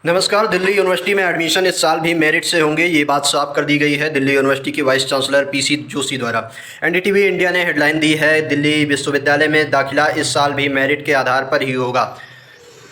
नमस्कार। दिल्ली यूनिवर्सिटी में एडमिशन इस साल भी मेरिट से होंगे, ये बात साफ कर दी गई है दिल्ली यूनिवर्सिटी की वाइस चांसलर पीसी जोशी द्वारा। एनडीटीवी इंडिया ने हेडलाइन दी है, दिल्ली विश्वविद्यालय में दाखिला इस साल भी मेरिट के आधार पर ही होगा।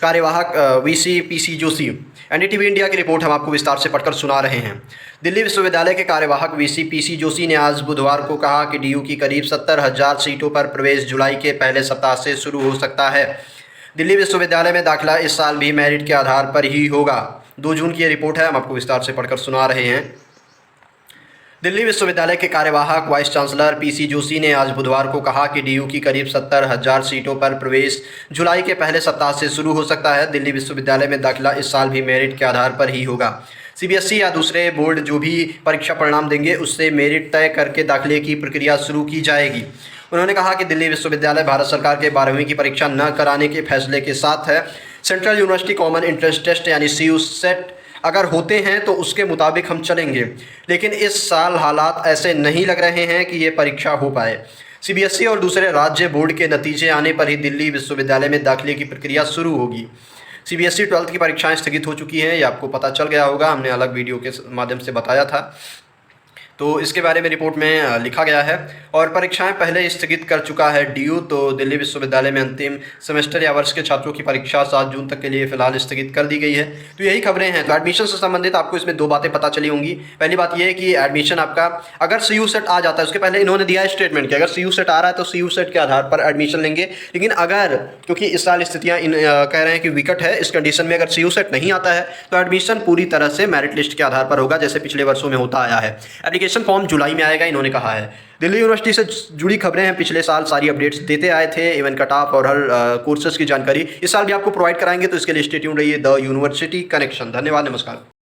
कार्यवाहक VC PC Joshi. NDTV India की रिपोर्ट हम आपको विस्तार से पढ़कर सुना रहे हैं। दिल्ली विश्वविद्यालय के कार्यवाहक वीसी पीसी जोशी ने आज बुधवार को कहा कि डीयू की करीब 70,000 सीटों पर प्रवेश जुलाई के पहले सप्ताह से शुरू हो सकता है। दिल्ली विश्वविद्यालय में दाखिला इस साल भी मेरिट के आधार पर ही होगा। 2 जून की ये रिपोर्ट है, हम आपको विस्तार से पढ़कर सुना रहे हैं। दिल्ली विश्वविद्यालय के कार्यवाहक वाइस चांसलर पीसी जोशी ने आज बुधवार को कहा कि डीयू की करीब 70,000 सीटों पर प्रवेश जुलाई के पहले सप्ताह से शुरू हो सकता है। दिल्ली विश्वविद्यालय में दाखिला इस साल भी मेरिट के आधार पर ही होगा। सीबीएसई या दूसरे बोर्ड जो भी परीक्षा परिणाम देंगे उससे मेरिट तय करके दाखिले की प्रक्रिया शुरू की जाएगी। उन्होंने कहा कि दिल्ली विश्वविद्यालय भारत सरकार के 12वीं की परीक्षा न कराने के फैसले के साथ है। Central university common entrance test यानी CU-SET अगर होते हैं तो उसके मुताबिक हम चलेंगे, लेकिन इस साल हालात ऐसे नहीं लग रहे हैं कि ये परीक्षा हो पाए। सीबीएसई और दूसरे राज्य बोर्ड के नतीजे आने पर ही दिल्ली विश्वविद्यालय में दाखिले की प्रक्रिया शुरू होगी। सीबीएसई 12th की परीक्षाएं स्थगित हो चुकी हैं, ये आपको पता चल गया होगा, हमने अलग वीडियो के माध्यम से बताया था। तो इसके बारे में रिपोर्ट में लिखा गया है और परीक्षाएं पहले स्थगित कर चुका है डीयू। तो दिल्ली विश्वविद्यालय में अंतिम सेमेस्टर या वर्ष के छात्रों की परीक्षा 7 जून तक के लिए फिलहाल स्थगित कर दी गई है। तो यही खबरें हैं। तो एडमिशन से संबंधित आपको इसमें 2 बातें पता चली होंगी। पहली बात यह है कि एडमिशन आपका अगर CU-SET आ जाता है, उसके पहले इन्होंने दिया है स्टेटमेंट कि अगर CU-SET आ रहा है तो CU-SET के आधार पर एडमिशन लेंगे। लेकिन अगर, क्योंकि इस साल स्थितियाँ कह रहे हैं कि विकट है, इस कंडीशन में अगर CU-SET नहीं आता है तो एडमिशन पूरी तरह से मेरिट लिस्ट के आधार पर होगा, जैसे पिछले वर्षों में होता आया है। एप्लीकेशन फॉर्म जुलाई में आएगा, इन्होंने कहा है। दिल्ली यूनिवर्सिटी से जुड़ी खबरें हैं, पिछले साल सारी अपडेट्स देते आए थे, इवन कट ऑफ और हर कोर्सेज की जानकारी इस साल भी आपको प्रोवाइड कराएंगे। तो इसके लिए स्टे ट्यून्ड रहिए द यूनिवर्सिटी कनेक्शन। धन्यवाद, नमस्कार।